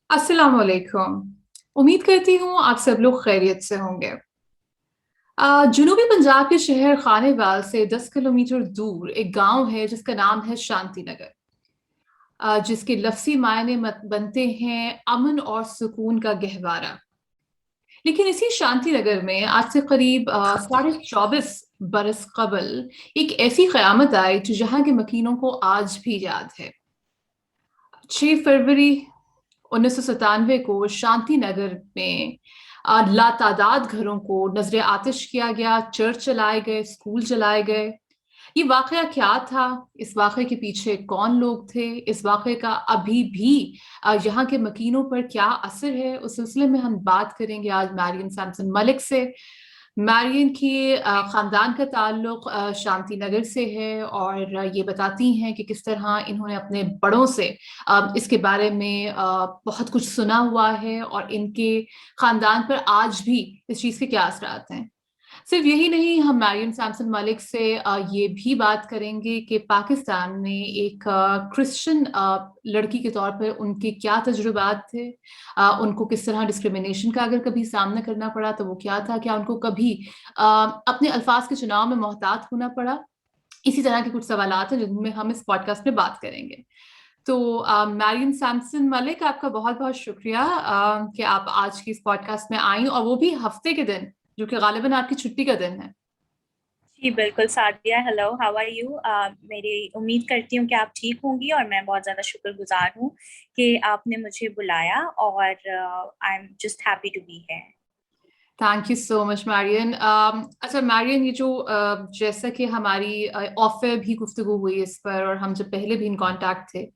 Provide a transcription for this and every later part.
अस्सलाम वालेकुम। उम्मीद करती हूँ आप सब लोग खैरियत से होंगे। जनूबी पंजाब के शहर खानेवाल से 10 किलोमीटर दूर एक गांव है जिसका नाम है शांति नगर, जिसके लफ्जी मायने बनते हैं अमन और सुकून का गहवारा। लेकिन इसी शांति नगर में आज से करीब 24.5 बरस कबल एक ऐसी क़यामत आई जो यहाँ के मकीनों को आज भी याद है। 6 फरवरी 1997 को शांति नगर में लातादाद घरों को नजर आतिश किया गया, चर्च चलाए गए, स्कूल चलाए गए। ये वाकया क्या था? इस वाकये के पीछे कौन लोग थे? इस वाकये का अभी भी यहाँ के मकीनों पर क्या असर है? उस सिलसिले में हम बात करेंगे आज मैरियन सैमसन मलिक से। मैरियन की खानदान का ताल्लुक शांति नगर से है और ये बताती हैं कि किस तरह इन्होंने अपने बड़ों से इसके बारे में बहुत कुछ सुना हुआ है और इनके खानदान पर आज भी इस चीज़ के क्या असरात हैं। सिर्फ यही नहीं, हम मैरियन सैमसन मलिक से ये भी बात करेंगे कि पाकिस्तान में एक क्रिश्चियन लड़की के तौर पर उनके क्या तजुर्बात थे, उनको किस तरह डिस्क्रिमिनेशन का अगर कभी सामना करना पड़ा तो वो क्या था, क्या उनको कभी अपने अल्फाज के चुनाव में मोहतात होना पड़ा। इसी तरह के कुछ सवालात हैं जिनमें हम इस पॉडकास्ट में बात करेंगे। तो मैरियन सैमसन मलिक, आपका बहुत बहुत शुक्रिया कि आप आज की इस पॉडकास्ट में आई, और वो भी हफ्ते के दिन, जो कि गालिबन आपकी छुट्टी का दिन है। जी बिल्कुल Sadia, hello, how are you. मेरी उम्मीद करती हूँ कि आप ठीक होंगी और मैं बहुत ज़्यादा शुक्रगुजार हूँ कि आपने मुझे बुलाया और I am just happy to be here. Thank you so much Marion. अच्छा मैरियन, ये जो जैसा कि हमारी ऑफ एयर भी गुफ्तगू हुई इस पर, और हम जब पहले भी इन कांटेक्ट थे,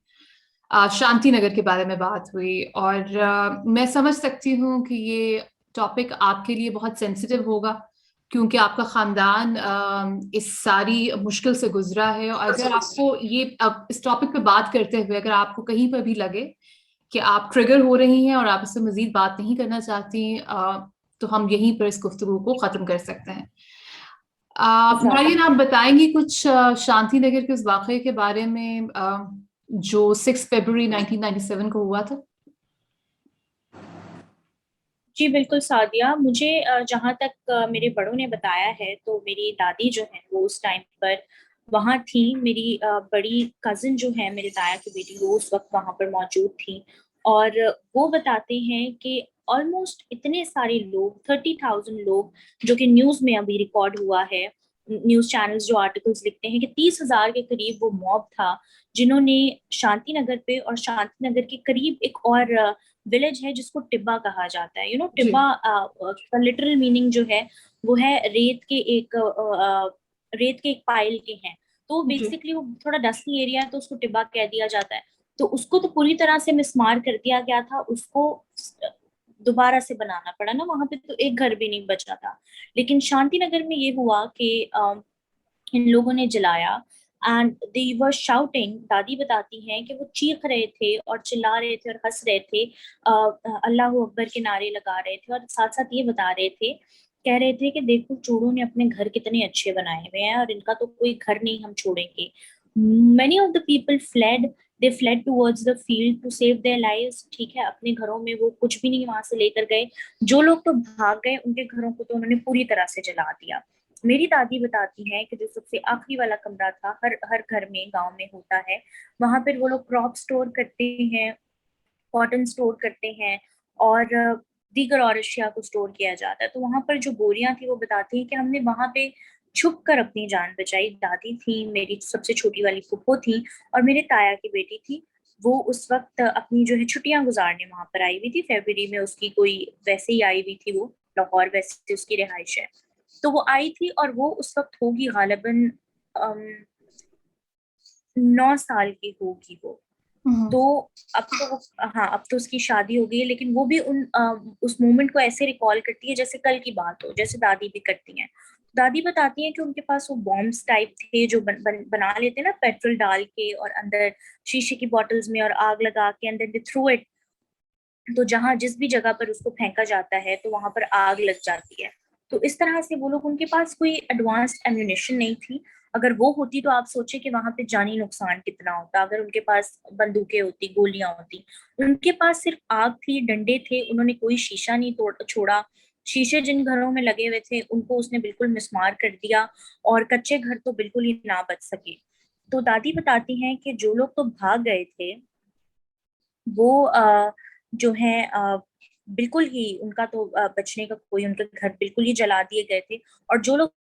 शांति नगर के बारे में बात हुई, और मैं समझ सकती हूँ कि ये टॉपिक आपके लिए बहुत सेंसिटिव होगा, क्योंकि आपका खानदान इस सारी मुश्किल से गुजरा है। और अगर आपको ये अब इस टॉपिक पे बात करते हुए अगर आपको कहीं पर भी लगे कि आप ट्रिगर हो रही हैं और आप इससे मजीद बात नहीं करना चाहती, तो हम यहीं पर इस गुफ्तगू को खत्म कर सकते हैं। ज़रूर। मारियन, आप बताएंगी कुछ शांति नगर के उस वाकये के बारे में जो 6 फरवरी 1997 को हुआ था? जी बिल्कुल सादिया, मुझे जहाँ तक मेरे बड़ों ने बताया है तो मेरी दादी जो है वो उस टाइम पर वहाँ थी। मेरी बड़ी कजिन जो है, मेरे ताया की बेटी, वो उस वक्त वहाँ पर मौजूद थी। और वो बताते हैं कि ऑलमोस्ट इतने सारे लोग, 30,000 लोग, जो कि न्यूज़ में अभी रिकॉर्ड हुआ है, न्यूज़ चैनल्स जो आर्टिकल्स लिखते हैं कि 30,000 के करीब वो मॉब था जिन्होंने शांति नगर पे और शांति नगर के करीब एक और विलेज है जिसको टिब्बा कहा जाता है। जी। टिब्बा का लिटरल मीनिंग जो है वो है रेत के एक पाइल के हैं। तो जी। बेसिकली वो थोड़ा डस्टी एरिया है तो उसको टिब्बा कह दिया जाता है। तो उसको तो पूरी तरह से मिसमार कर दिया गया था, उसको दोबारा से बनाना पड़ा ना, वहां पे तो एक घर भी नहीं बचा था। लेकिन शांति नगर में ये हुआ कि इन लोगों ने जलाया एंड दे वर शाउटिंग। दादी बताती हैं कि वो चीख रहे थे और चिल्ला रहे थे और हंस रहे थे, अल्लाह अकबर के नारे लगा रहे थे और साथ साथ ये बता रहे थे, कह रहे थे कि देखो चोरों ने अपने घर कितने अच्छे बनाए हुए हैं और इनका तो कोई घर नहीं हम छोड़ेंगे। Many of the people fled, they fled towards the field to save their lives. ठीक है, अपने घरों में वो कुछ भी नहीं वहां से लेकर गए। जो लोग तो भाग गए उनके घरों को तो उन्होंने पूरी तरह से जला दिया। मेरी दादी बताती हैं कि जो सबसे आखिरी वाला कमरा था, हर हर घर में गांव में होता है, वहां पर वो लोग क्रॉप स्टोर करते हैं, कॉटन स्टोर करते हैं और दीगर और अशिया को स्टोर किया जाता है। तो वहां पर जो बोरियां थी वो बताती हैं कि हमने वहां पे छुप कर अपनी जान बचाई। दादी थी, मेरी सबसे छोटी वाली फुप्पो थी और मेरे ताया की बेटी थी। वो उस वक्त अपनी जो है छुट्टियां गुजारने वहां पर आई हुई थी। फरवरी में उसकी कोई वैसे ही आई हुई थी, वो लाहौर वैसे उसकी रिहाइश है। तो वो आई थी और वो उस वक्त होगी गालिबन 9 साल की होगी वो। हम्म। तो अब तो हाँ, अब तो उसकी शादी हो गई है, लेकिन वो भी उस मोमेंट को ऐसे रिकॉल करती है जैसे कल की बात हो, जैसे दादी भी करती हैं। दादी बताती हैं कि उनके पास वो बॉम्ब्स टाइप थे जो बना लेते हैं ना, पेट्रोल डाल के और अंदर शीशे की बॉटल्स में और आग लगा के अंदर दे थ्रू इट। तो जहां जिस भी जगह पर उसको फेंका जाता है तो वहां पर आग लग जाती है। तो इस तरह से वो लोग, उनके पास कोई एडवांस्ड एम्यूनेशन नहीं थी। अगर वो होती तो आप सोचे कि वहां पे जानी नुकसान कितना होता। अगर उनके पास बंदूकें होती, गोलियां होती, उनके पास सिर्फ आग थी, डंडे थे, उन्होंने कोई शीशा नहीं तोड़ छोड़ा। शीशे जिन घरों में लगे हुए थे उनको उसने बिल्कुल मिसमार कर दिया, और कच्चे घर तो बिल्कुल ही ना बच सके। तो दादी बताती हैं कि जो लोग तो भाग गए थे वो जो है बिल्कुल ही उनका तो बचने का कोई, उनके घर बिल्कुल ही जला दिए गए थे। और जो लोग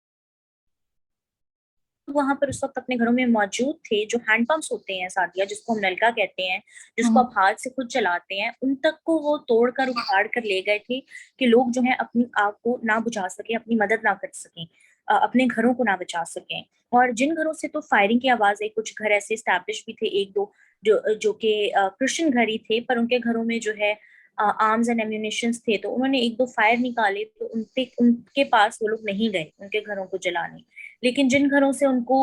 वहां पर उस वक्त अपने घरों में मौजूद थे, जो हैंडपंप्स होते हैं सादिया, जिसको हम नलका कहते हैं, जिसको हम्म। आप हाथ से खुद चलाते हैं, उन तक को वो तोड़कर उखाड़ कर ले गए थे कि लोग जो है अपनी आग को ना बुझा सके, अपनी मदद ना कर सकें, अपने घरों को ना बचा सकें। और जिन घरों से तो फायरिंग की आवाज आई, कुछ घर ऐसे स्टैब्लिश भी थे, एक दो जो जो कि क्रिश्चियन घर ही थे, पर उनके घरों में जो है आर्म्स एंड एम्यूनिशंस थे, तो उन्होंने एक दो फायर निकाले, तो उनके उनके पास वो लोग नहीं गए उनके घरों को जलाने। लेकिन जिन घरों से उनको,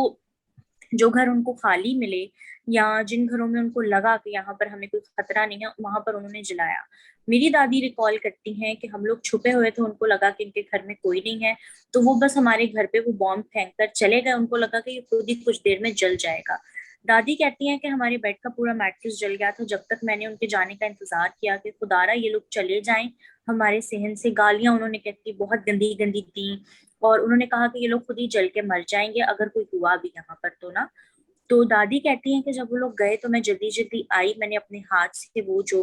जो घर उनको खाली मिले, या जिन घरों में उनको लगा कि यहाँ पर हमें कोई खतरा नहीं है, वहां पर उन्होंने जलाया। मेरी दादी रिकॉल करती हैं कि हम लोग छुपे हुए थे, उनको लगा कि इनके घर में कोई नहीं है, तो वो बस हमारे घर पे वो बॉम्ब फेंक कर चले गए। उनको लगा कि ये खुद ही कुछ देर में जल जाएगा। दादी कहती हैं कि हमारे बेड का पूरा मैट्रेस जल गया था, जब तक मैंने उनके जाने का इंतजार किया कि खुदारा ये लोग चले जाएं हमारे सहन से। गालियां उन्होंने कहती बहुत गंदी गंदी दी, और उन्होंने कहा कि ये लोग खुद ही जल के मर जाएंगे अगर कोई हुआ भी यहाँ पर तो ना। तो दादी कहती हैं कि जब वो लोग गए तो मैं जल्दी जल्दी आई, मैंने अपने हाथ से वो जो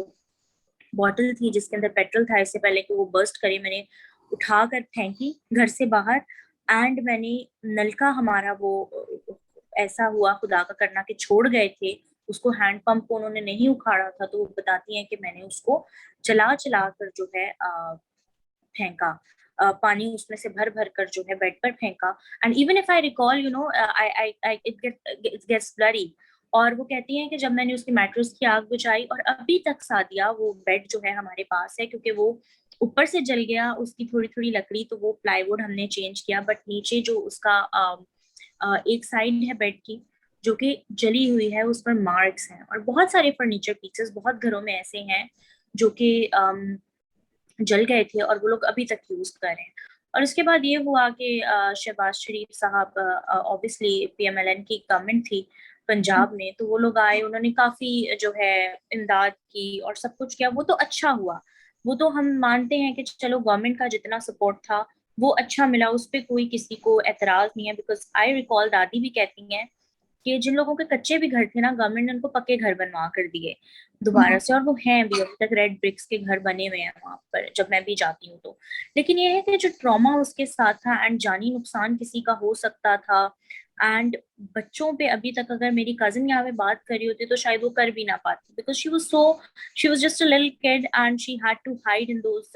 बॉटल थी जिसके अंदर पेट्रोल था, इससे पहले कि वो बर्स्ट करे, मैंने उठा कर फेंकी घर से बाहर। एंड मैंने नलका हमारा वो ऐसा हुआ खुदा का करना कि छोड़ गए थे उसको, हैंड पंप को उन्होंने नहीं उखाड़ा था, तो वो बताती हैं कि मैंने उसको चला चला कर जो है फेंका, पानी उसमें से भर भर कर जो है बेड पर फेंका। And even if I recall, you know, I I it gets blurry. और वो कहती हैं कि जब मैंने उसकी मैट्रेस की आग बुझाई, और अभी तक सादिया वो बेड जो है हमारे पास है, क्योंकि वो ऊपर से जल गया उसकी थोड़ी थोड़ी लकड़ी, तो वो प्लाईवुड हमने चेंज किया, बट नीचे जो उसका एक साइड है बेड की जो कि जली हुई है, उस पर मार्क्स हैं। और बहुत सारे फर्नीचर पीसेस बहुत घरों में ऐसे हैं जो कि जल गए थे, और वो लोग अभी तक यूज कर रहे हैं। और उसके बाद ये हुआ कि शहबाज शरीफ साहब, ऑब्वियसली पीएमएलएन की गवर्नमेंट थी पंजाब में, तो वो लोग आए, उन्होंने काफी जो है इमदाद की और सब कुछ किया, वो तो अच्छा हुआ। वो तो हम मानते हैं कि चलो गवर्नमेंट का जितना सपोर्ट था वो अच्छा मिला, उस पर कोई किसी को एतराज नहीं है। बिकॉज आई रिकॉल दादी भी कहती हैं कि जिन लोगों के कच्चे भी घर थे ना, गवर्नमेंट ने उनको पक्के घर बनवा कर दिए दोबारा से, और वो हैं भी अभी तक, रेड ब्रिक्स के घर बने हुए हैं वहां पर जब मैं भी जाती हूँ तो। लेकिन ये है कि जो ट्रॉमा उसके साथ था, एंड जानी नुकसान किसी का हो सकता था, एंड बच्चों पे अभी तक, अगर मेरी कजिन यहाँ पे बात करी होती तो शायद वो कर भी ना पाती, because she was just a little kid and she had to hide in those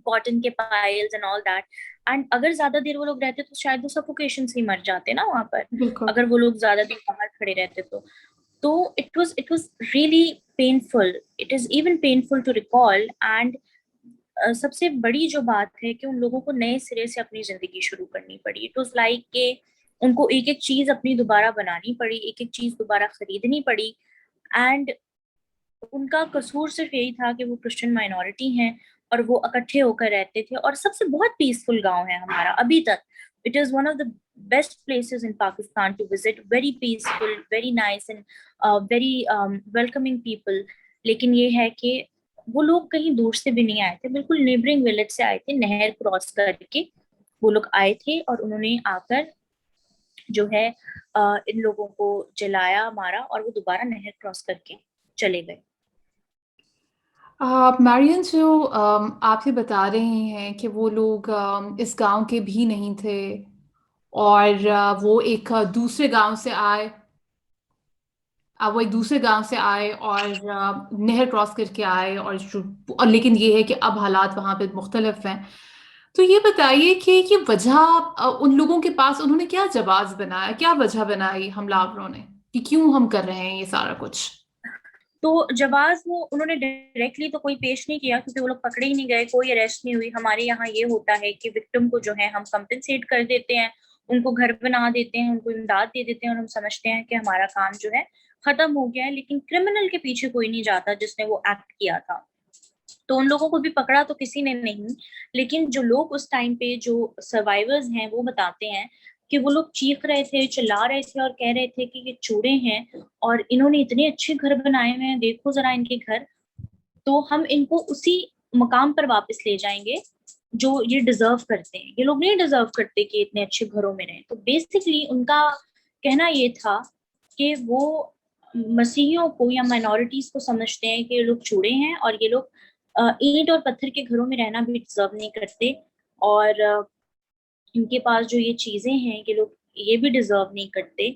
cotton के piles and all that. And अगर ज्यादा देर वो लोग रहते तो शायद वो सफोकेशन से ही मर जाते ना वहां पर, बिल्कुल। अगर वो लोग ज्यादा देर बाहर खड़े रहते तो it was really painful. It is even painful to recall. And सबसे बड़ी जो बात है कि उन लोगों को नए सिरे से अपनी जिंदगी शुरू करनी पड़ी। इट वाज लाइक के उनको एक एक चीज अपनी दोबारा बनानी पड़ी, एक एक चीज दोबारा खरीदनी पड़ी। एंड उनका कसूर सिर्फ यही था कि वो क्रिश्चियन माइनॉरिटी हैं, और वो इकट्ठे होकर रहते थे। और सबसे बहुत पीसफुल गांव है हमारा अभी तक। It is one of the best places in Pakistan to visit, very peaceful, very nice, and very welcoming people. लेकिन ये है कि वो लोग कहीं दूर से भी नहीं आए थे, बिल्कुल नेबरिंग विलेज से आए थे, नहर क्रॉस करके वो लोग आए थे, और उन्होंने आकर जो है इन लोगों को जलाया, मारा, और वो दोबारा नहर क्रॉस करके चले गए। मैरियन, जो आप ये बता रहे हैं कि वो लोग इस गांव के भी नहीं थे, और वो एक दूसरे गांव से आए, वो एक दूसरे गांव से आए और नहर क्रॉस करके आए, और लेकिन ये है कि अब हालात वहां पे मुख्तलिफ हैं। तो ये बताइए कि ये वजह, उन लोगों के पास उन्होंने क्या जवाब बनाया, क्या वजह बनाई हमलावरों ने कि क्यों हम कर रहे हैं ये सारा कुछ। तो जवाब वो उन्होंने डायरेक्टली तो कोई पेश नहीं किया, क्योंकि वो लोग पकड़े ही नहीं गए, कोई अरेस्ट नहीं हुई। हमारे यहाँ ये होता है कि विक्टिम को जो है हम कंपेंसेट कर देते हैं, उनको घर बना देते हैं, उनको इमदाद दे देते हैं, और हम समझते हैं कि हमारा काम जो है खत्म हो गया है। लेकिन क्रिमिनल के पीछे कोई नहीं जाता जिसने वो एक्ट किया था। तो उन लोगों को भी पकड़ा तो किसी ने नहीं। लेकिन जो लोग उस टाइम पे जो सर्वाइवर्स हैं वो बताते हैं कि वो लोग चीख रहे थे, चिल्ला रहे थे और कह रहे थे कि ये चोरे हैं और इन्होंने इतने अच्छे घर बनाए हुए हैं, देखो जरा इनके घर, तो हम इनको उसी मकाम पर वापस ले जाएंगे जो ये डिजर्व करते हैं। ये लोग नहीं डिजर्व करते कि इतने अच्छे घरों में रहें। तो बेसिकली उनका कहना ये था कि वो मसीहियों को या माइनॉरिटीज को समझते हैं कि ये लोग चूड़े हैं और ये लोग ईंट और पत्थर के घरों में रहना भी डिजर्व नहीं करते, और इनके पास जो ये चीजें हैं ये लोग ये भी डिजर्व नहीं करते।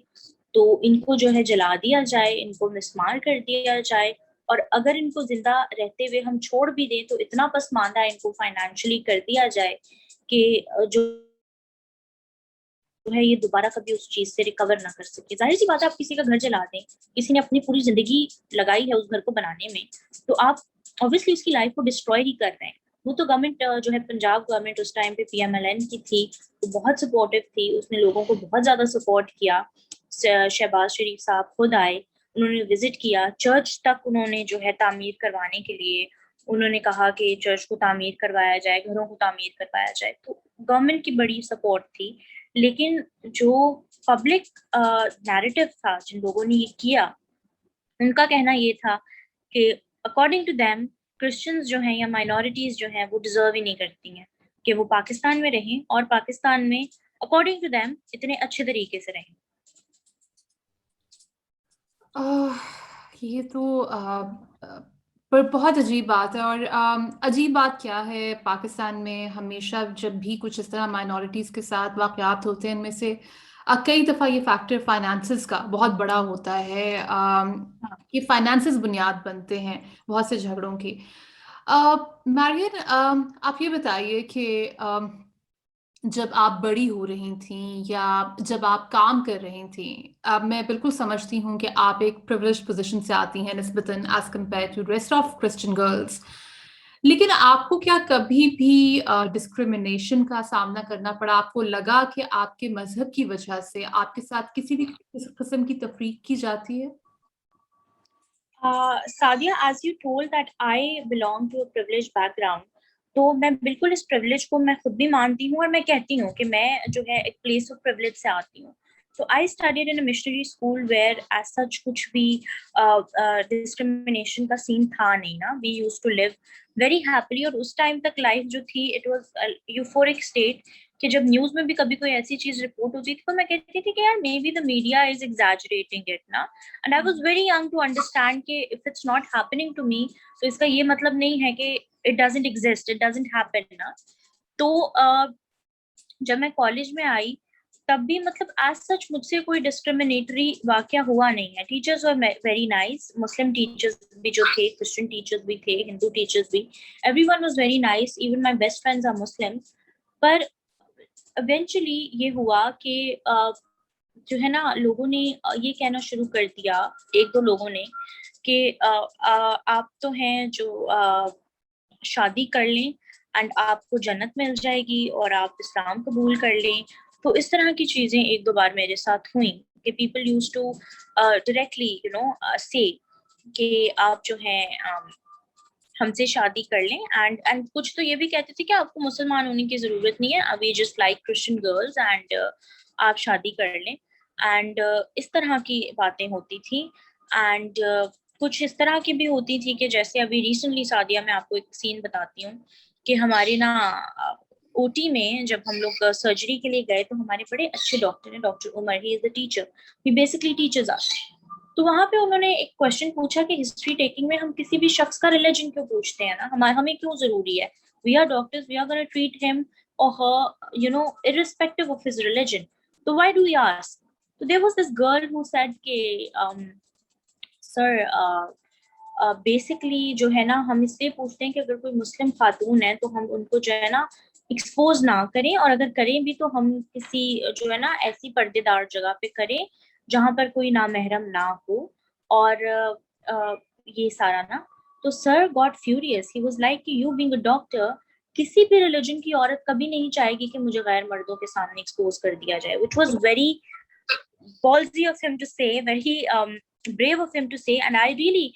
तो इनको जो है जला दिया जाए, इनको मिसमार कर दिया जाए, और अगर इनको जिंदा रहते हुए हम छोड़ भी दें तो इतना पसमानदा इनको फाइनेंशियली कर दिया जाए कि जो है ये दोबारा कभी उस चीज से रिकवर ना कर सके। जाहिर सी बात है, आप किसी का घर जला दें, किसी ने अपनी पूरी जिंदगी लगाई है उस घर को बनाने में, तो आप ऑब्वियसली उसकी लाइफ को डिस्ट्रॉय ही कर रहे हैं। वो तो गवर्नमेंट जो है, पंजाब गवर्नमेंट उस टाइम पे पीएमएलएन की थी, तो बहुत सपोर्टिव थी, उसने लोगों को बहुत ज्यादा सपोर्ट किया। शहबाज शरीफ साहब खुद आए, उन्होंने विजिट किया, चर्च तक उन्होंने जो है तामीर करवाने के लिए उन्होंने कहा कि चर्च को तामीर करवाया जाए, घरों को तामीर करवाया जाए। तो गवर्नमेंट की बड़ी सपोर्ट थी। लेकिन जो पब्लिक नैरेटिव था, जिन लोगों ने ये किया, उनका कहना ये था कि अकॉर्डिंग टू देम क्रिश्चियंस जो हैं या माइनॉरिटीज जो हैं वो डिजर्व ही नहीं करती हैं कि वो पाकिस्तान में रहें और पाकिस्तान में अकॉर्डिंग टू देम इतने अच्छे तरीके से रहें। ये तो पर बहुत अजीब बात है। और अजीब बात क्या है, पाकिस्तान में हमेशा जब भी कुछ इस तरह माइनॉरिटीज़ के साथ वाक़यात होते हैं, इनमें से कई दफ़ा ये फैक्टर फाइनेंसेस का बहुत बड़ा होता है। ये फाइनेंसेस बुनियाद बनते हैं बहुत से झगड़ों की। मैरियन, आप ये बताइए कि जब आप बड़ी हो रही थीं या जब आप काम कर रही थीं, अब मैं बिल्कुल समझती हूँ कि आप एक प्रिविलेज्ड पोजीशन से आती हैं निस्बतन as compared to rest of Christian girls. लेकिन आपको क्या कभी भी डिस्क्रिमिनेशन का सामना करना पड़ा? आपको लगा कि आपके मजहब की वजह से आपके साथ किसी भी किस्म की तफरीक की जाती है? Sadia, as you told that I belong to a privileged background, तो मैं बिल्कुल इस प्रिविलेज को मैं खुद भी मानती हूँ और मैं कहती हूँ कि मैं जो है एक प्लेस ऑफ प्रिविलेज से आती हूँ। तो I studied in a missionary school where as such कुछ भी डिस्क्रिमिनेशन का सीन था नहीं ना। We used to live very happily, और उस टाइम तक लाइफ जो थी इट वाज यूफोरिक स्टेट, कि जब न्यूज में भी कभी कोई ऐसी चीज रिपोर्ट होती थी तो मैं कहती थी कि यार maybe the media is exaggerating it ना। And I was very young to understand कि if it's not happening to me तो इसका ये मतलब नहीं है कि it doesn't exist, it doesn't happen ना। तो जब मैं कॉलेज में आई तब भी मतलब एज सच मुझसे कोई डिस्क्रिमिनेटरी वाकया हुआ नहीं है। Teachers were very nice, Muslim teachers भी जो थे, क्रिश्चियन टीचर्स भी थे, हिंदू टीचर्स भी, everyone was very nice, even my best friends are Muslim. पर इवेंचुअली ये हुआ कि जो है ना, लोगों ने ये कहना शुरू कर दिया, एक दो लोगों ने, कि आप तो हैं जो शादी कर लें एंड आपको जन्नत मिल जाएगी और आप इस्लाम कबूल कर लें। तो इस तरह की चीजें एक दो बार मेरे साथ हुई कि people use to directly you know say कि आप जो हैं हमसे शादी कर लें, एंड कुछ तो ये भी कहते थे कि आपको मुसलमान होने की जरूरत नहीं है, अभी just like Christian girls and आप शादी कर लें। एंड इस तरह की बातें होती थी। एंड कुछ इस तरह की भी होती थी कि जैसे अभी रिसेंटली सादिया, मैं आपको एक सीन बताती हूँ कि हमारे ना ओटी में जब हम लोग सर्जरी के लिए गए तो हमारे बड़े अच्छे डॉक्टर हैं, doctor Umar, he is the teacher, he basically teachers are. तो वहां पे उन्होंने एक क्वेश्चन पूछा कि हिस्ट्री टेकिंग में हम किसी भी शख्स का रिलीजन क्यों पूछते हैं ना, हमें क्यों जरूरी है? We are doctors, we are gonna treat him और her you know irrespective of his religion, तो व्हाई डू यू आस्क? तो there was this girl who said कि सर बेसिकली जो है ना, हम इसलिए पूछते हैं कि अगर कोई मुस्लिम खातून है तो हम उनको जो है ना एक्सपोज ना करें, और अगर करें भी तो हम किसी जो है ना ऐसी पर्देदार जगह पे करें जहां पर कोई नामहरम ना हो। और ये सारा ना, तो sir got furious, he was like you being a doctor, किसी भी रिलीजन की औरत कभी नहीं चाहेगी कि मुझे गैर मर्दों के सामने एक्सपोज कर दिया जाए, which was very ballsy of him to say, very brave of him to say, and I really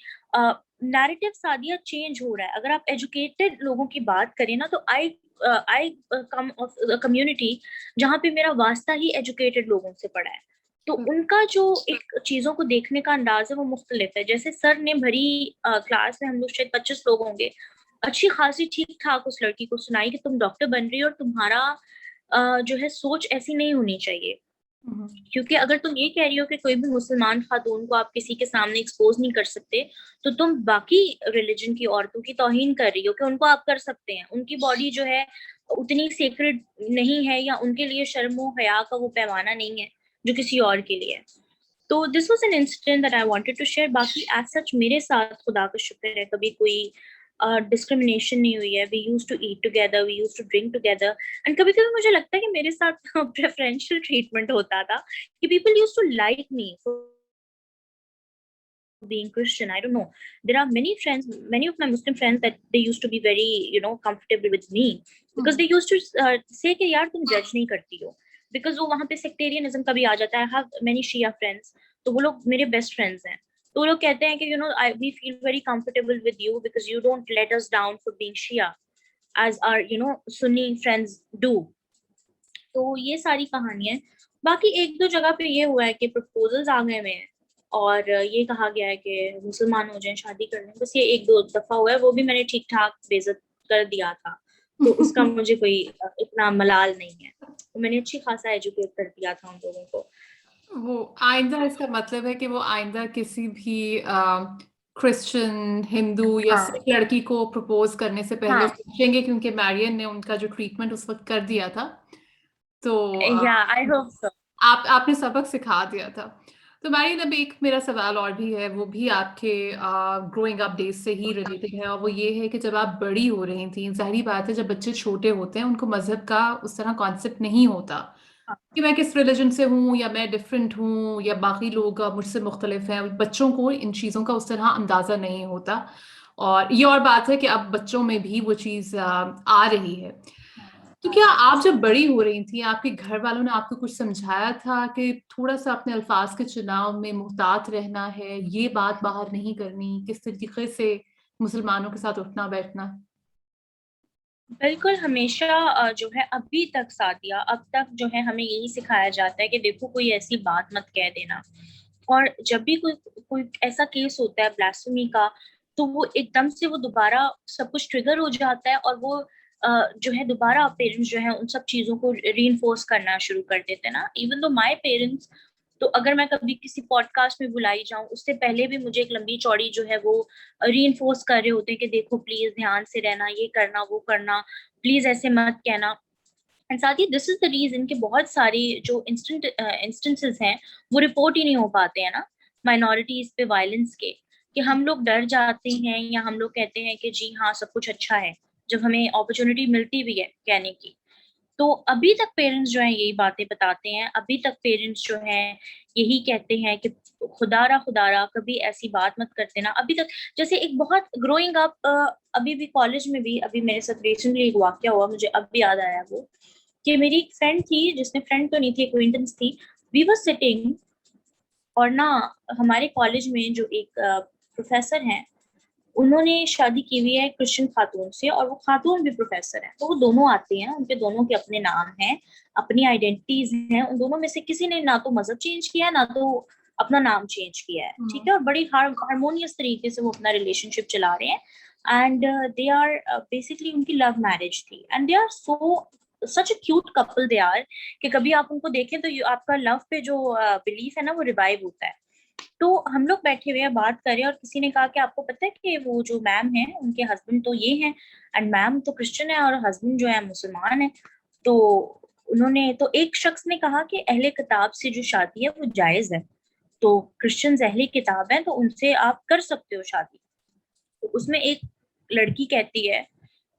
narrative Sadia change हो रहा है। अगर आप एजुकेटेड लोगों की बात करें ना, तो आई आई कम ऑफ कम्युनिटी जहाँ पे मेरा वास्ता ही एजुकेटेड लोगों से पड़ा है, तो उनका जो एक चीजों को देखने का अंदाज है वो मुख्तलिफ है। जैसे सर ने भरी क्लास में, हम लोग शायद 25 लोग होंगे, अच्छी खासी ठीक ठाक उस लड़की को सुनाई कि तुम डॉक्टर बन रही हो और तुम्हारा जो है सोच ऐसी नहीं होनी चाहिए, क्योंकि अगर तुम ये कह रही हो कि कोई भी मुसलमान खातून को आप किसी के सामने एक्सपोज नहीं कर सकते, तो तुम बाकी रिलीजन की औरतों की तौहीन कर रही हो कि उनको आप कर सकते हैं, उनकी बॉडी जो है उतनी सेक्रेड नहीं है, या उनके लिए शर्म हया का वो पैमाना नहीं है जो किसी और के लिए है। तो this was an incident that I wanted to share. बाकी एज सच मेरे साथ खुदा का शुक्र है कभी कोई डिस्क्रिमिनेशन नहीं हुई है। We use to eat together, we use to drink together, and कभी कभी मुझे लगता है कि मेरे साथ प्रेफरेंशियल ट्रीटमेंट होता था कि people use to like me being Christian. I don't know. There are many friends, many of my Muslim friends, that they used to be very, comfortable with me because they used to say कि यार तुम जज नहीं करती हो, because वो वहाँ पे sectarianism कभी आ जाता है। I have many Shia friends, तो वो लोग मेरे best friends हैं, तो वो लोग कहते हैं कि we feel very comfortable with you because you don't let us down for being Shia as our Sunni friends do। तो ये सारी कहानियां। बाकी एक दो जगह पे ये हुआ है कि प्रपोजल्स आ गए हुए हैं और ये कहा गया है कि मुसलमान हो जाएं, शादी कर लें, बस ये एक दो दफा हुआ है, वो भी मैंने ठीक ठाक बेइज्जत कर दिया था, तो उसका मुझे कोई इतना मलाल नहीं है, तो मैंने अच्छी खासा एजुकेट कर दिया था उन लोगों को। वो आइंदा, इसका मतलब है कि वो आइंदा किसी भी क्रिश्चियन, हिंदू या हाँ सिख लड़की को प्रपोज करने से पहले हाँ, सोचेंगे, क्योंकि मैरियन ने उनका जो ट्रीटमेंट उस वक्त कर दिया था, तो या आई होप सो। आपने सबक सिखा दिया था। तो मैरियन, अब एक मेरा सवाल और भी है, वो भी आपके ग्रोइंग अप डेज से ही रिलेटेड है, और वो ये है कि जब आप बड़ी हो रही थी, जाहिर बात है जब बच्चे छोटे होते हैं उनको मजहब का उस तरह कॉन्सेप्ट नहीं होता कि मैं किस रिलीजन से हूँ या मैं डिफरेंट हूँ या बाकी लोग मुझसे मुख्तलिफ हैं। बच्चों को इन चीज़ों का उस तरह अंदाज़ा नहीं होता, और ये और बात है कि अब बच्चों में भी वो चीज़ आ रही है। तो क्या आप जब बड़ी हो रही थी, आपके घर वालों ने आपको कुछ समझाया था कि थोड़ा सा अपने अल्फाज के चुनाव में मुहतात रहना है, ये बात बाहर नहीं करनी, किस तरीके से मुसलमानों के साथ उठना बैठना? बिल्कुल, हमेशा जो है अभी तक सादिया, अब तक जो है हमें यही सिखाया जाता है कि देखो कोई ऐसी बात मत कह देना, और जब भी कोई कोई ऐसा केस होता है ब्लास्फेमी का, तो वो एकदम से वो दोबारा सब कुछ ट्रिगर हो जाता है, और वो जो है दोबारा पेरेंट्स जो है उन सब चीजों को रीइंफोर्स करना शुरू कर देते हैं ना। इवन दो माय पेरेंट्स, तो अगर मैं कभी किसी पॉडकास्ट में बुलाई जाऊं, उससे पहले भी मुझे एक लंबी चौड़ी जो है वो रीइंफोर्स कर रहे होते हैं कि देखो प्लीज ध्यान से रहना, ये करना वो करना, प्लीज ऐसे मत कहना। एंड साथ ही दिस इज द रीजन कि बहुत सारी जो इंस्टेंसेस हैं वो रिपोर्ट ही नहीं हो पाते हैं ना, माइनॉरिटीज पे वायलेंस के, कि हम लोग डर जाते हैं या हम लोग कहते हैं कि जी हाँ सब कुछ अच्छा है, जब हमें अपॉर्चुनिटी मिलती भी है कहने की। तो अभी तक पेरेंट्स जो हैं यही बातें बताते हैं, अभी तक पेरेंट्स जो हैं यही कहते हैं कि खुदारा खुदारा कभी ऐसी बात मत करते ना। अभी तक जैसे एक बहुत ग्रोइंग अप, अभी भी कॉलेज में भी अभी मेरे साथ रिसेंटली एक वाकया हुआ, मुझे अब भी याद आया वो, कि मेरी एक फ्रेंड थी, जिसने फ्रेंड तो नहीं थी, एक्विंटेंस थी, वी वर सिटिंग, और ना हमारे कॉलेज में जो एक प्रोफेसर हैं, उन्होंने शादी की हुई है क्रिश्चियन खातून से, और वो खातून भी प्रोफेसर है, तो वो दोनों आते हैं, उनके दोनों के अपने नाम हैं, अपनी आइडेंटिटीज हैं, उन दोनों में से किसी ने ना तो मजहब चेंज किया है ना तो अपना नाम चेंज किया है, ठीक है, और बड़ी हारमोनियस तरीके से वो अपना रिलेशनशिप चला रहे हैं। एंड दे आर बेसिकली, उनकी लव मैरिज थी, and they are so such a cute couple they are, कि कभी आप उनको देखें तो आपका लव पे जो बिलीफ है ना वो रिवाइव होता है। तो हम लोग बैठे हुए हैं बात कर रहे हैं, और किसी ने कहा कि आपको पता है कि वो जो मैम है उनके हस्बैंड तो ये हैं, एंड मैम तो क्रिश्चियन है और हस्बैंड जो है मुसलमान है। तो उन्होंने, तो एक शख्स ने कहा कि अहले किताब से जो शादी है वो जायज है, तो क्रिश्चियंस अहले किताब हैं तो उनसे आप कर सकते हो शादी। तो उसमें एक लड़की कहती है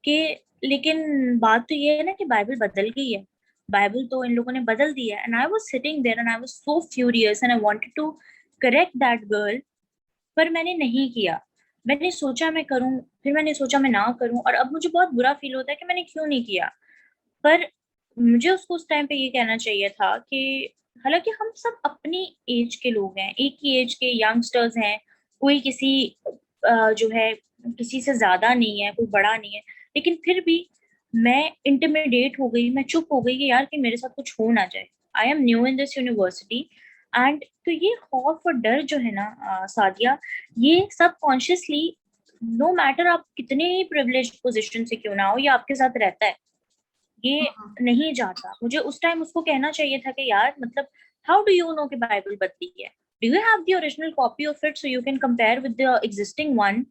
कि लेकिन बात तो ये है ना कि बाइबल बदल गई है, बाइबल तो इन लोगों ने बदल दी है। And I was sitting there and I was so furious and I wanted to correct that girl, पर मैंने नहीं किया। मैंने सोचा मैं करूं, फिर मैंने सोचा मैं ना करूं, और अब मुझे बहुत बुरा फील होता है कि मैंने क्यों नहीं किया। पर मुझे उसको उस टाइम पे ये कहना चाहिए था कि हालांकि हम सब अपनी एज के लोग हैं, एक ही एज के यंगस्टर्स हैं, कोई किसी जो है किसी से ज्यादा नहीं है, कोई बड़ा नहीं है, लेकिन फिर भी मैं इंटिमिडेट हो गई, मैं चुप हो गई कि यार कि मेरे साथ कुछ हो ना जाए। I am new in this university and तो ये खौफ और डर जो है ना सादिया, ये सबकॉन्शियसली नो मैटर आप कितने ही प्रिविलेज पोजीशन से क्यों ना हो, ये आपके साथ रहता है, ये हम्म, नहीं जाता। मुझे उस टाइम उसको कहना चाहिए था कि यार मतलब हाउ डू यू नो कि बाइबल बदली है, do you have the original copy of it so you can compare with the existing one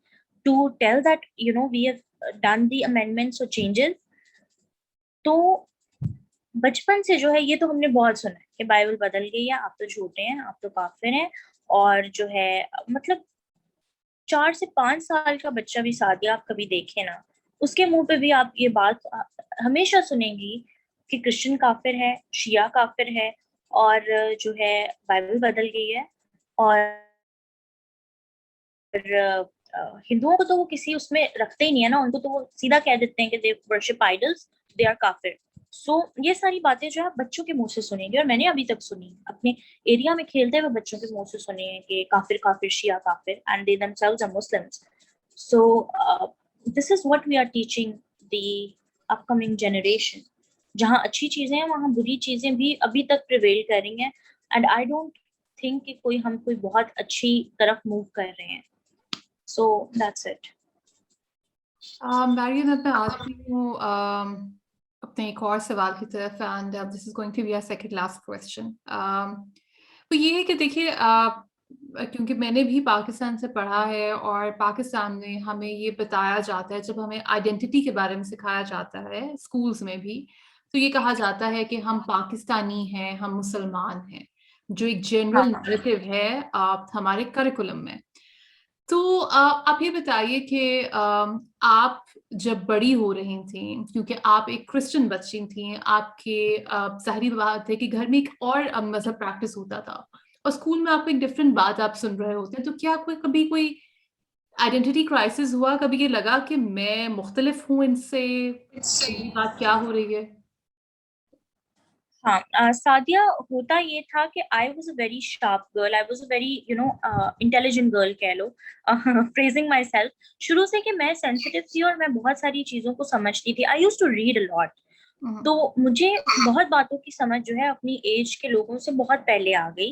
to tell that you know we have done the amendments और changes. तो बचपन से जो है ये तो हमने बहुत सुना है कि बाइबल बदल गई है, आप तो झूठे हैं, आप तो काफिर हैं। और जो है मतलब 4 से 5 साल का बच्चा भी सादिया आप कभी देखे ना, उसके मुंह पे भी आप ये बात हमेशा सुनेंगी कि क्रिश्चियन काफिर है, शिया काफिर है, और जो है बाइबल बदल गई है। और हिंदुओं को तो वो किसी उसमें रखते ही नहीं है ना, उनको तो वो सीधा कह देते हैं कि they worship idols, they are काफिर। सो ये सारी बातें जो है आप बच्चों के मुंह से सुनेंगे, और मैंने अभी तक सुनी अपने एरिया में खेलते हुए बच्चों के मुंह से सुनी है कि काफिर काफिर, शिया काफिर, and they themselves are Muslims. So this is what we are teaching the upcoming generation. जहाँ अच्छी चीजें हैं वहाँ बुरी चीजें भी अभी तक प्रिवेल कर रही हैं, एंड आई डोंट थिंक कि हम कोई बहुत अच्छी तरफ मूव कर रहे हैं। So that's it. मैरियन, अब मैं आती हूँ अपने एक और सवाल की तरफ, and this is going to be our second last question. तो ये है कि देखिए, क्योंकि मैंने भी पाकिस्तान से पढ़ा है, और पाकिस्तान में हमें ये बताया जाता है, जब हमें आइडेंटिटी के बारे में सिखाया जाता है स्कूल्स में भी, तो ये कहा जाता है कि हम पाकिस्तानी हैं, हम मुसलमान हैं, जो एक जनरल हाँ, नैरेटिव है हमारे करिकुलम में। तो आप ये बताइए कि आप जब बड़ी हो रही थी, क्योंकि आप एक क्रिश्चियन बच्ची थी, आपके जाहिर बात है कि घर में एक और मजहब प्रैक्टिस होता था, और स्कूल में आपको एक डिफरेंट बात आप सुन रहे होते हैं, तो क्या कोई कभी कोई आइडेंटिटी क्राइसिस हुआ? कभी ये लगा कि मैं मुख्तलिफ हूँ इनसे, ये बात क्या हो रही है? हाँ, सादिया, होता ये था कि I was a very sharp girl, I was a very you know intelligent girl कह लो, फ्रेजिंग माई सेल्फ। शुरू से कि मैं सेंसिटिव थी और मैं बहुत सारी चीजों को समझती थी। I use to read a lot. Hmm, तो मुझे बहुत बातों की समझ जो है अपनी एज के लोगों से बहुत पहले आ गई,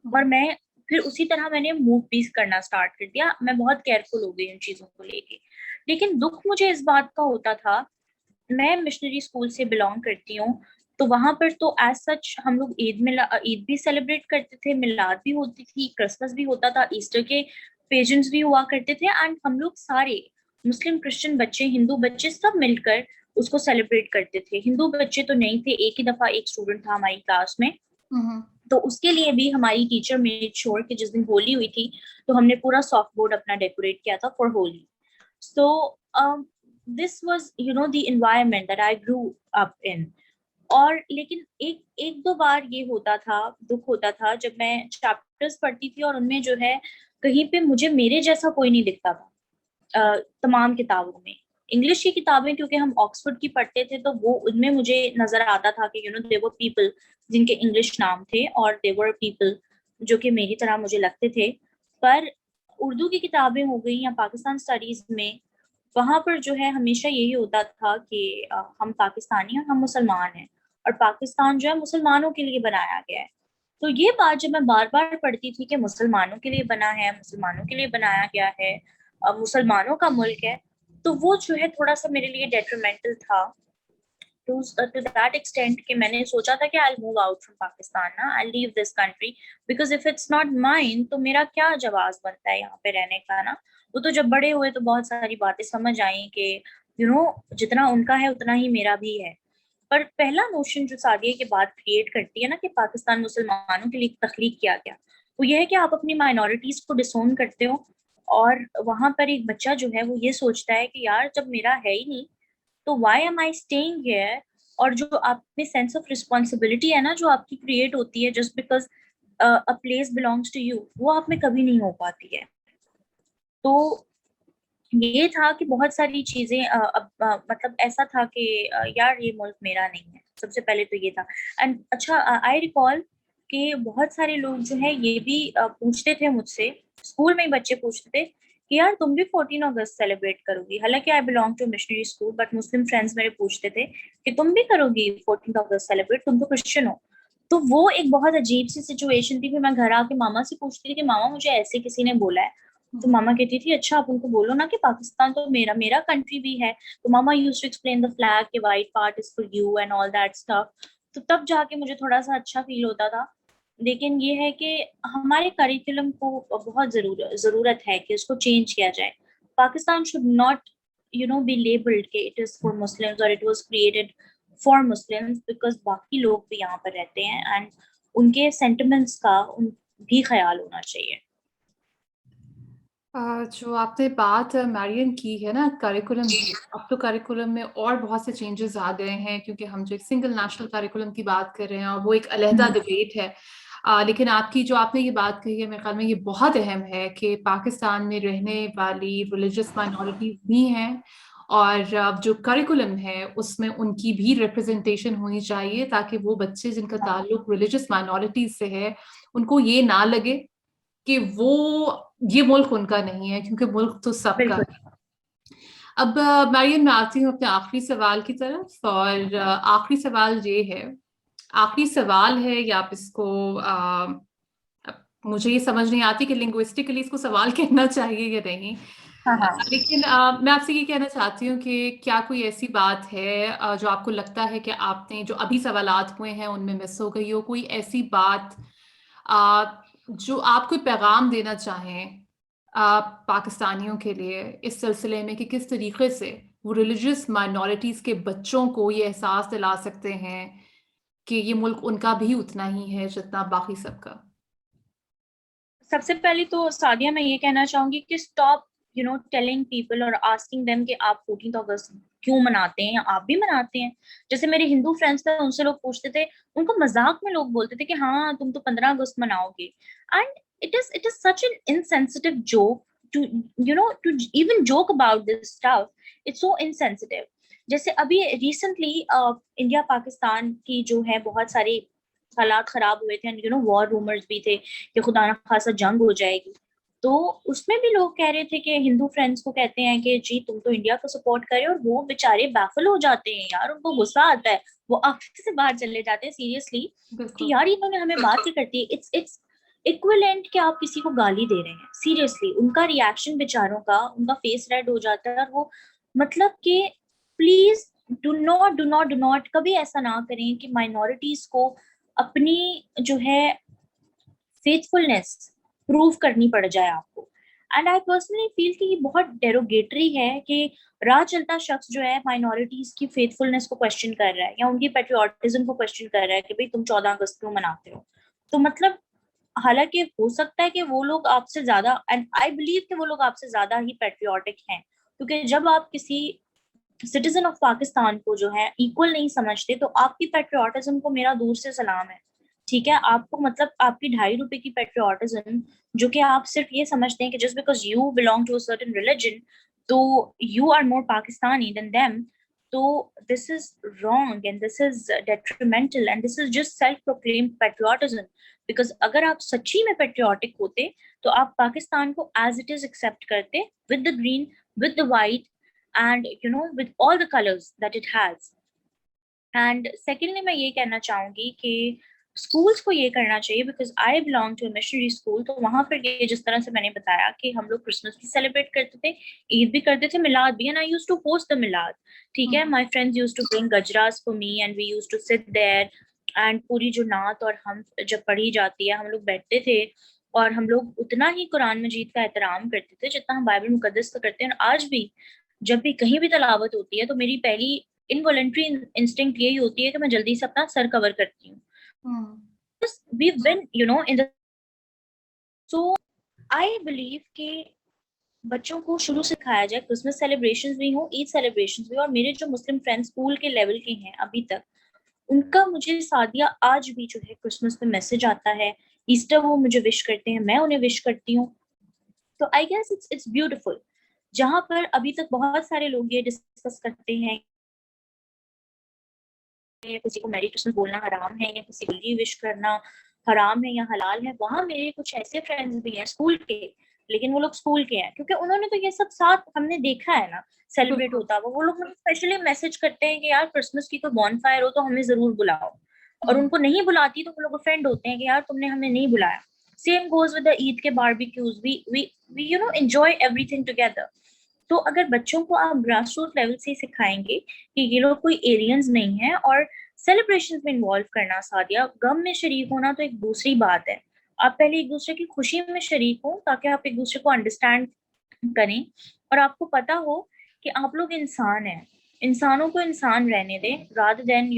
और हम्म, मैं फिर उसी तरह मैंने मूव भी करना स्टार्ट कर दिया। मैं बहुत केयरफुल हो गई उन चीजों को लेके। लेकिन दुख मुझे इस बात का होता था, मैं मिशनरी स्कूल से बिलोंग करती हूँ, तो वहां पर तो एज सच हम लोग ईद भी सेलिब्रेट करते थे, मिलाद भी होती थी, क्रिसमस भी होता था, ईस्टर के पेजेंट्स भी हुआ करते थे, एंड हम लोग सारे मुस्लिम, क्रिश्चियन बच्चे, हिंदू बच्चे सब मिलकर उसको सेलिब्रेट करते थे। हिंदू बच्चे तो नहीं थे, एक ही दफा एक स्टूडेंट था हमारी क्लास में, हम्म, तो उसके लिए भी हमारी टीचर मेड श्योर कि जिस दिन होली हुई थी तो हमने पूरा सॉफ्ट बोर्ड अपना डेकोरेट किया था for Holi. So this was the environment that I grew up in. और लेकिन एक एक दो बार ये होता था, दुख होता था, जब मैं चैप्टर्स पढ़ती थी और उनमें जो है कहीं पे मुझे मेरे जैसा कोई नहीं दिखता था। तमाम किताबों में, इंग्लिश की किताबें क्योंकि हम ऑक्सफोर्ड की पढ़ते थे, तो वो उनमें मुझे नजर आता था कि देवर पीपल जिनके इंग्लिश नाम थे, और देवर पीपल जो कि मेरी तरह मुझे लगते थे। पर उर्दू की किताबें हो गई या पाकिस्तान स्टडीज में, वहां पर जो है हमेशा यही होता था कि हम पाकिस्तानी हैं, हम मुसलमान हैं, और पाकिस्तान जो है मुसलमानों के लिए बनाया गया है। तो ये बात जब मैं बार बार पढ़ती थी कि मुसलमानों के लिए बना है, मुसलमानों के लिए बनाया गया है, मुसलमानों का मुल्क है, तो वो जो है थोड़ा सा मेरे लिए डेट्रीमेंटल था। टू दैट एक्सटेंट कि मैंने सोचा था कि I move out from Pakistan ना, I leave this country, because if it's not mine तो मेरा क्या जवाब बनता है यहाँ पे रहने का ना। वो तो जब बड़े हुए तो बहुत सारी बातें समझ आई कि जितना उनका है उतना ही मेरा भी है। पर पहला नोशन जो सादिया के बाद क्रिएट करती है ना कि पाकिस्तान मुसलमानों के लिए तख्लीक किया गया, वो ये है कि आप अपनी माइनॉरिटीज को डिसोन करते हो, और वहां पर एक बच्चा जो है वो ये सोचता है कि यार जब मेरा है ही नहीं तो why am I staying here. और जो आप में सेंस ऑफ रिस्पॉन्सिबिलिटी है ना जो आपकी क्रिएट होती है just because a place belongs to you, वो आप में कभी नहीं हो पाती है। तो ये था कि बहुत सारी चीजें मतलब ऐसा था कि यार ये मुल्क मेरा नहीं है, सबसे पहले तो ये था। एंड अच्छा, आई रिकॉल कि बहुत सारे लोग जो है ये भी पूछते थे मुझसे, स्कूल में ही बच्चे पूछते थे कि यार तुम भी 14 अगस्त सेलिब्रेट करोगी, हालांकि I belong to missionary school, but Muslim friends मेरे पूछते थे कि तुम भी करोगी 14 अगस्त सेलिब्रेट, तुम तो क्रिश्चियन हो। तो वो एक बहुत अजीब सी सिचुएशन थी। फिर मैं घर आके मामा से पूछती थी कि मामा मुझे ऐसे किसी ने बोला है। तो मामा कहती थी अच्छा आप उनको बोलो ना कि पाकिस्तान तो मेरा मेरा कंट्री भी है। तो मामा used to explain the flag कि white part is for you and all that stuff. तो तब जाके मुझे थोड़ा सा अच्छा फील होता था। लेकिन ये है कि हमारे करिकुलम को बहुत जरूरत है कि उसको चेंज किया जाए। Pakistan should not be labelled कि इट इज फॉर मुस्लिम्स और it was created for Muslims, because बाकी लोग भी यहाँ पर रहते हैं एंड उनके सेंटिमेंट्स का उन भी ख्याल होना चाहिए। जो आपने बात मैरियन की है ना करिकुलम की, अब तो करिकुलम में और बहुत से चेंजेस आ गए हैं, क्योंकि हम जो एक सिंगल नेशनल करिकुलम की बात कर रहे हैं और वो एक अलहदा डिबेट है। लेकिन आपकी जो आपने ये बात कही है मेरे ख्याल में ये बहुत अहम है कि पाकिस्तान में रहने वाली रिलीजियस माइनॉरिटीज भी हैं, और जो करिकुलम है उसमें उनकी भी रिप्रेजेंटेशन होनी चाहिए, ताकि वो बच्चे जिनका ताल्लुक रिलीजियस माइनॉरिटीज से है उनको ये ना लगे कि वो ये मुल्क उनका नहीं है, क्योंकि मुल्क तो सबका बिल्कुल। है। अब मरियम मैं आती हूँ अपने आखिरी सवाल की तरफ, और आखिरी सवाल ये है, आखिरी सवाल है या आप इसको अब मुझे ये समझ नहीं आती कि लिंग्विस्टिकली इसको सवाल कहना चाहिए या नहीं। हाँ हाँ। लेकिन मैं आपसे ये कहना चाहती हूँ कि क्या कोई ऐसी बात है जो आपको लगता है कि आपने जो अभी सवालात हुए हैं उनमें मिस हो गई हो, कोई ऐसी बात आ, जो आप कोई पैगाम देना चाहें पाकिस्तानियों के लिए इस सिलसिले में कि किस तरीके से वो रिलीजियस माइनॉरिटीज के बच्चों को ये एहसास दिला सकते हैं कि ये मुल्क उनका भी उतना ही है जितना बाकी सबका। सबसे पहले तो सादिया मैं ये कहना चाहूंगी कि स्टॉप टेलिंग पीपल और आस्किंग देम कि आप 14 अगस्त क्यों मनाते हैं या आप भी मनाते हैं। जैसे मेरे हिंदू फ्रेंड्स थे उनसे लोग पूछते थे, उनको मजाक में लोग बोलते थे कि हाँ तुम तो 15 अगस्त मनाओगे। And it is such an insensitive joke to to even joke about this stuff. It's so insensitive. जैसे अभी रिसेंटली इंडिया पाकिस्तान की जो है बहुत सारी हालात खराब हुए थे, वॉर रूमर्स भी थे कि खुदा ना खासा जंग हो जाएगी। तो उसमें भी लोग कह रहे थे कि हिंदू फ्रेंड्स को कहते हैं कि जी तुम तो इंडिया को सपोर्ट करे, और वो बेचारे बैफल हो जाते हैं यार, उनको गुस्सा आता है, वो आंखें से बाहर चले जाते हैं सीरियसली कि बिल्कुल। यार इन्होंने हमें बात ही करती है। इट्स इक्विवेलेंट कि आप किसी को गाली दे रहे हैं। सीरियसली उनका रिएक्शन बेचारों का, उनका फेस रेड हो जाता है। और वो मतलब कि प्लीज डू नॉट कभी ऐसा ना करें कि माइनॉरिटीज को अपनी जो है फेथफुलनेस प्रूव करनी पड़ जाए आपको। एंड आई पर्सनली फील कि ये बहुत डेरोगेटरी है कि राह चलता शख्स जो है माइनॉरिटीज की फेथफुलनेस को क्वेश्चन कर रहा है या उनकी पेट्रियोटिज्म को क्वेश्चन कर रहा है कि भाई तुम 14 अगस्त क्यों मनाते हो। तो मतलब हालांकि हो सकता है कि वो लोग आपसे ज्यादा, एंड आई बिलीव कि वो लोग आपसे ज्यादा ही पेट्रियोटिक हैं, क्योंकि जब आप किसी सिटीजन ऑफ पाकिस्तान को जो है इक्वल नहीं समझते तो आपकी पेट्रियोटिज्म को मेरा दूर से सलाम है। ठीक है, आपको मतलब आपकी ₹2.5 की पेट्रियोटिज्म जो कि आप सिर्फ ये समझते हैं कि just because you belong to a certain religion तो you are more Pakistani than them. तो this is wrong and this is detrimental and this is just self proclaimed patriotism. Because अगर आप सच्ची में पेट्रियोटिक होते तो आप पाकिस्तान को एज इट इज एक्सेप्ट करते, with the green, with the white, and with all the colors that it has. And secondly मैं ये कहना चाहूंगी कि स्कूल्स को ये करना चाहिए, because I belong to missionary school, तो वहां पर ये जिस तरह से मैंने बताया कि हम लोग क्रिसमस भी सेलिब्रेट करते थे, ईद भी करते थे, मिलाद भी, and I used to host the मिलाद। ठीक है, hmm. My friends used to bring gajras for me and we used to sit there. And पूरी जो नात और हम जब पढ़ी जाती है हम लोग बैठते थे, और हम लोग उतना ही कुरान मजीद का एहतराम करते थे जितना हम बाइबल मुकद्दस का करते हैं। और आज भी जब भी कहीं भी तलावत होती है तो मेरी पहली इनवॉलंटरी इंस्टिंक्ट यही होती है कि मैं जल्दी से अपना सर कवर करती हूँ। हम्म। we've been in the so I believe कि बच्चों को शुरू से सिखाया जाए, क्रिसमस सेलिब्रेशंस भी हो, ईद सेलिब्रेशंस भी। और मेरे जो मुस्लिम फ्रेंड्स स्कूल के लेवल के हैं अभी तक, उनका मुझे सादिया आज भी जो है क्रिसमस पे मैसेज आता है, ईस्टर वो मुझे विश करते हैं, मैं उन्हें विश करती हूँ। तो आई गेस इट्स ब्यूटिफुल। जहां पर अभी तक बहुत सारे लोग ये डिस्कस करते हैं या किसी को मेरी क्रिसमस बोलना हराम है या किसी को विश करना हराम है या हलाल है, वहां मेरे कुछ ऐसे फ्रेंड्स भी हैं स्कूल के लेकिन वो लोग स्कूल के हैं, क्योंकि उन्होंने तो ये सब साथ हमने देखा है ना सेलिब्रेट बिल्कुल। होता हुआ। वो लोग मुझे स्पेशली मैसेज करते हैं कि यार क्रिसमस की कोई बॉनफायर हो तो हमें जरूर बुलाओ, और हम्म। उनको नहीं बुलाती तो वो लोग ऑफेंड होते हैं कि यार तुमने हमें नहीं बुलाया। Same goes with the Eid के barbecues, we you know enjoy everything together. तो अगर बच्चों को आप ग्रास रूट लेवल से सिखाएंगे कि ये लोग कोई एलियंस नहीं है, और सेलिब्रेशन में इन्वॉल्व करना, सादिया गम में शरीक होना तो एक दूसरी बात है। आप पहले एक दूसरे की खुशी में शरीक हो ताकि आप एक दूसरे को अंडरस्टैंड करें, और आपको पता हो कि आप लोग इंसान हैं, इंसानों को इंसान रहने दें rather than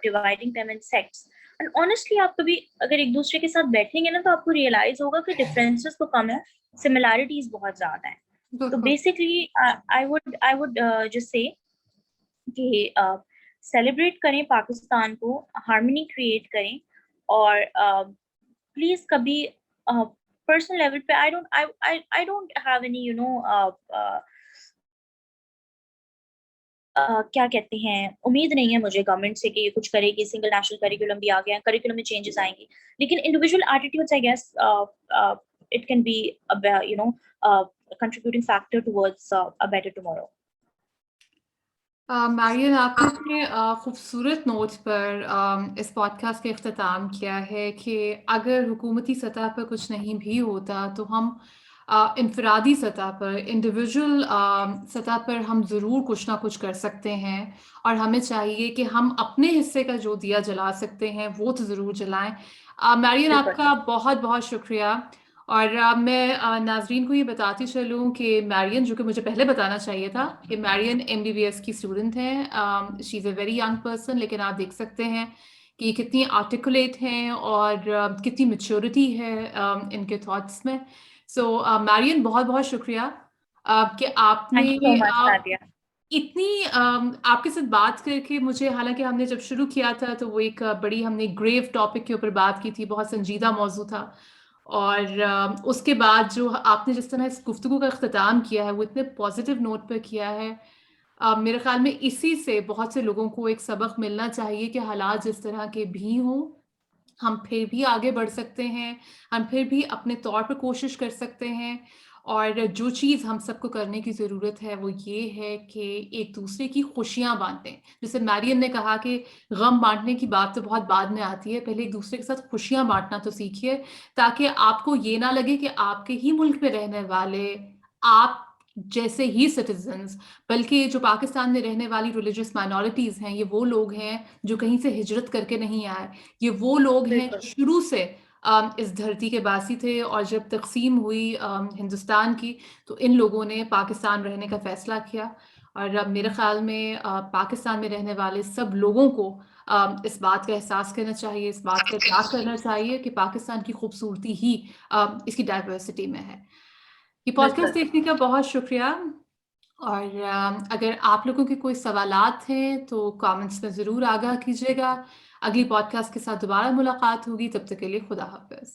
dividing them in sects। And honestly आप कभी अगर एक दूसरे के साथ बैठेंगे ना तो आपको रियलाइज होगा कि डिफरेंसेस तो कम है, सिमिलैरिटीज बहुत ज्यादा है। तो बिल्कुल। Basically I would just say कि सेलिब्रेट करें पाकिस्तान को, हार्मनी क्रिएट करें, और प्लीज कभी पर्सनल लेवल पे आई डोंट हैव एनी क्या कहते हैं, उम्मीद नहीं है मुझे गवर्नमेंट से कि ये कुछ करेगी, सिंगल नेशनल करिकुलम भी आ गया, करिकुलम में चेंजेस आएंगी, लेकिन individual attitudes I guess it can be contributing factor towards a better tomorrow। Marion, आपने अपने खूबसूरत नोट पर इस पॉडकास्ट का इख्तिताम किया है कि अगर हुकूमती सतह पर कुछ नहीं भी होता तो हम इनफरादी सतह पर, इंडिविजुअल सतह पर हम ज़रूर कुछ ना कुछ कर सकते हैं, और हमें चाहिए कि हम अपने हिस्से का जो दिया जला सकते हैं वो तो ज़रूर जलाएं। मारियन, बिल्कुल। आपका बहुत बहुत शुक्रिया। और मैं नाजरीन को ये बताती चलूँ कि मैरियन, जो कि मुझे पहले बताना चाहिए था, कि मैरियन एमबीबीएस की स्टूडेंट हैं। She is a very young person, लेकिन आप देख सकते हैं कि कितनी आर्टिकुलेट हैं और कितनी मैच्योरिटी है इनके थॉट्स में। सो मैरियन, बहुत बहुत शुक्रिया कि आपने thank you so much Sadia. इतनी आपके साथ बात करके मुझे, हालांकि हमने जब शुरू किया था तो वो एक बड़ी, हमने ग्रेव टॉपिक के ऊपर बात की थी, बहुत संजीदा मौजू था, और उसके बाद जो आपने जिस तरह इस गुफ्तगू का इख्तिताम किया है वो इतने पॉजिटिव नोट पर किया है। मेरे ख्याल में इसी से बहुत से लोगों को एक सबक मिलना चाहिए कि हालात जिस तरह के भी हों, हम फिर भी आगे बढ़ सकते हैं, हम फिर भी अपने तौर पर कोशिश कर सकते हैं। और जो चीज़ हम सबको करने की ज़रूरत है वो ये है कि एक दूसरे की खुशियाँ बांटें। जैसे मैरियन ने कहा कि गम बांटने की बात तो बहुत बाद में आती है, पहले एक दूसरे के साथ खुशियाँ बांटना तो सीखिए, ताकि आपको ये ना लगे कि आपके ही मुल्क में रहने वाले आप जैसे ही सिटीजन्स, बल्कि जो पाकिस्तान में रहने वाली रिलीजियस माइनॉरिटीज़ हैं, ये वो लोग हैं जो कहीं से हिजरत करके नहीं आए, ये वो लोग हैं जो बिल्कुल। शुरू से इस धरती के बासी थे, और जब तकसीम हुई हिंदुस्तान की तो इन लोगों ने पाकिस्तान रहने का फैसला किया। और अब मेरे ख्याल में पाकिस्तान में रहने वाले सब लोगों को इस बात का एहसास करना चाहिए, इस बात का त्याग करना चाहिए कि पाकिस्तान की खूबसूरती ही इसकी डाइवर्सिटी में है। ये पॉडकास्ट बिल्कुल। देखने का बहुत शुक्रिया। और अगर आप लोगों के कोई सवालात हैं तो कमेंट्स में ज़रूर आगाह कीजिएगा। अगली पॉडकास्ट के साथ दोबारा मुलाकात होगी, तब तक के लिए खुदा हाफिज़।